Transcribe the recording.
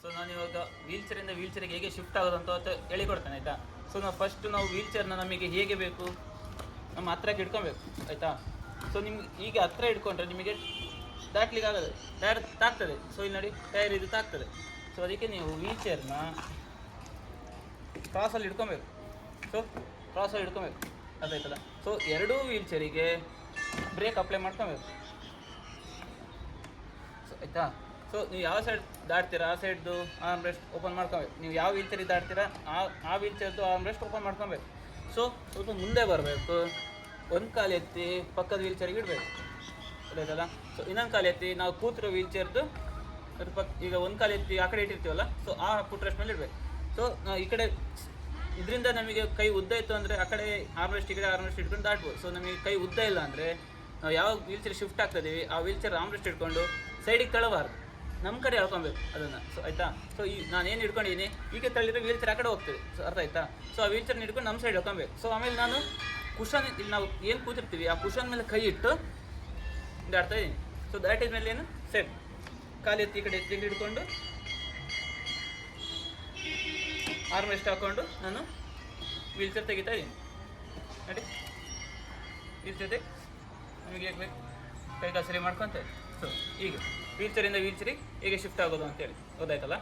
So ನಾನು ಇವಾಗ wheel ಚೇರಿಗೆ ಹೇಗೆ ಶಿಫ್ಟ್ ಆಗೋದು ಅಂತ ಹೇಳಿಕೊಡ್ತೇನೆ ಆಯಿತಾ. ಸೊ ನಾವು ವೀಲ್ ಚೇರ್ನ ನಮಗೆ ಹೇಗೆ ಬೇಕು ನಮ್ಮ ಹತ್ರಕ್ಕೆ ಇಟ್ಕೊಬೇಕು ಆಯಿತಾ. ಸೊ ನಿಮ್ಗೆ ಈಗ ಹತ್ರ ಇಟ್ಕೊಂಡ್ರೆ ನಿಮಗೆ ದಾಟ್ಲಿಕ್ಕೆ ಆಗೋದು, ಟೈರ್ ತಾಗ್ತದೆ. ಸೊ ಇಲ್ಲಿ ನೋಡಿ ಟೈರ್ ಇದು ತಾಗ್ತದೆ. ಸೊ ಅದಕ್ಕೆ ನೀವು ವೀಲ್ ಚೇರ್ನ ಕ್ರಾಸಲ್ಲಿ ಇಟ್ಕೊಬೇಕು. ಸೊ ಕ್ರಾಸಲ್ಲಿ ಇಟ್ಕೊಬೇಕು, ಅದಾಯ್ತಲ್ಲ. ಸೊ ಎರಡೂ ವೀಲ್ ಚೇರಿಗೆ ಬ್ರೇಕ್ ಅಪ್ಲೈ ಮಾಡ್ಕೊಬೇಕು. ಸೊ ಆಯಿತಾ. ಸೊ ನೀವು ಯಾವ ಸೈಡ್ ದಾಟ್ತೀರಾ ಆ ಸೈಡ್ದು ಆರ್ಮ್ ರೆಸ್ಟ್ ಓಪನ್ ಮಾಡ್ಕೊಬೇಕು. ನೀವು ಯಾವ ವೀಲ್ ಚೇರಿಗೆ ದಾಟ್ತೀರಾ ಆ ವೀಲ್ ಚೇರ್ದು ಆರ್ಮ್ ರೆಸ್ಟ್ ಓಪನ್ ಮಾಡ್ಕೊಬೇಕು. ಸೊ ಸ್ವಲ್ಪ ಮುಂದೆ ಬರಬೇಕು, ಒಂದು ಕಾಲು ಎತ್ತಿ ಪಕ್ಕದ ವೀಲ್ ಚೇರಿಗೆ ಇಡಬೇಕು, ಅದಾಯ್ತಲ್ಲ. ಸೊ ಇನ್ನೊಂದು ಕಾಲು ಎತ್ತಿ ನಾವು ಕೂತಿರೋ ವೀಲ್ ಚೇರ್ದು ಈಗ ಒಂದು ಕಾಲು ಎತ್ತಿ ಆ ಕಡೆ ಇಟ್ಟಿರ್ತೀವಲ್ಲ, ಸೊ ಆ ಫುಟ್ ರೆಸ್ಟ್ ಮೇಲೆ ಇಡಬೇಕು. ಸೊ ಈ ಕಡೆ ಇದರಿಂದ ನಮಗೆ ಕೈ ಉದ್ದ ಇತ್ತು ಅಂದರೆ ಆ ಕಡೆ ಆರ್ಮ್ ರೆಸ್ಟ್ ಈ ಕಡೆ ಆರ್ಮ್ ರೆಸ್ಟ್ ಇಟ್ಕೊಂಡು ದಾಟ್ಬೋದು. ಸೊ ನಮಗೆ ಕೈ ಉದ್ದ ಇಲ್ಲ ಅಂದರೆ ನಾವು ಯಾವ ವೀಲ್ ಚೇರ್ ಶಿಫ್ಟ್ ಆಗ್ತಿದ್ದೀವಿ ಆ ವೀಲ್ ಚೇರ್ ಆರ್ಮ್ ರೆಸ್ಟ್ ಇಟ್ಕೊಂಡು ಸೈಡಿಗೆ ತಳ್ಳಬಾರ್ದು, ನಮ್ಮ ಕಡೆ ಎಳ್ಕೊಬೇಕು ಅದನ್ನು. ಸೊ ಆಯಿತಾ. ಸೊ ನಾನು ಏನು ಹಿಡ್ಕೊಂಡಿದ್ದೀನಿ ಈಗ ತಳ್ಳಿದ್ರೆ ವೀಲ್ ಚೇರ್ ಆ ಕಡೆ ಹೋಗ್ತದೆ. ಸೊ ಅರ್ಥ ಆಯಿತಾ. ಸೊ ಆ ವೀಲ್ ಚೇರ್ನ ಹಿಡ್ಕೊಂಡು ನಮ್ಮ ಸೈಡ್ ಎಳ್ಕೊಬೇಕು. ಸೊ ಆಮೇಲೆ ನಾನು ಕುಷನ್ ಇಲ್ಲಿ ನಾವು ಏನು ಕೂತಿರ್ತೀವಿ ಆ ಕುಷನ್ ಮೇಲೆ ಕೈ ಇಟ್ಟು ದಾಟ್ತಾ ಇದ್ದೀನಿ. ಸೊ ದಾಟಿದ ಮೇಲೆ ಏನು ಸೆಟ್ ಕಾಲು ಎತ್ತಿ ಈ ಕಡೆ ಎತ್ತಿ ಹಿಡ್ಕೊಂಡು ಆರ್ಮ್ ರೆಸ್ಟ್ ಹಾಕ್ಕೊಂಡು ನಾನು ವೀಲ್ ಚೇರ್ ತೆಗಿತಾ ಇದ್ದೀನಿ ನೋಡಿ. ವೀಲ್ ಚೇರ್ ನಿಮಗೆ ಹೇಗೆ ಬೇಕು ಕೈ ಕಾಲು ಸರಿ ಮಾಡ್ಕೊತ. ಸೊ ಈಗ ವೀಲ್ ಚೇರಿಂದ ವೀಲ್ ಚೇರಿಗೆ ಹೇಗೆ ಶಿಫ್ಟ್ ಆಗೋದು ಅಂತೇಳಿ ಗೊತ್ತಾಯ್ತಲ್ಲ.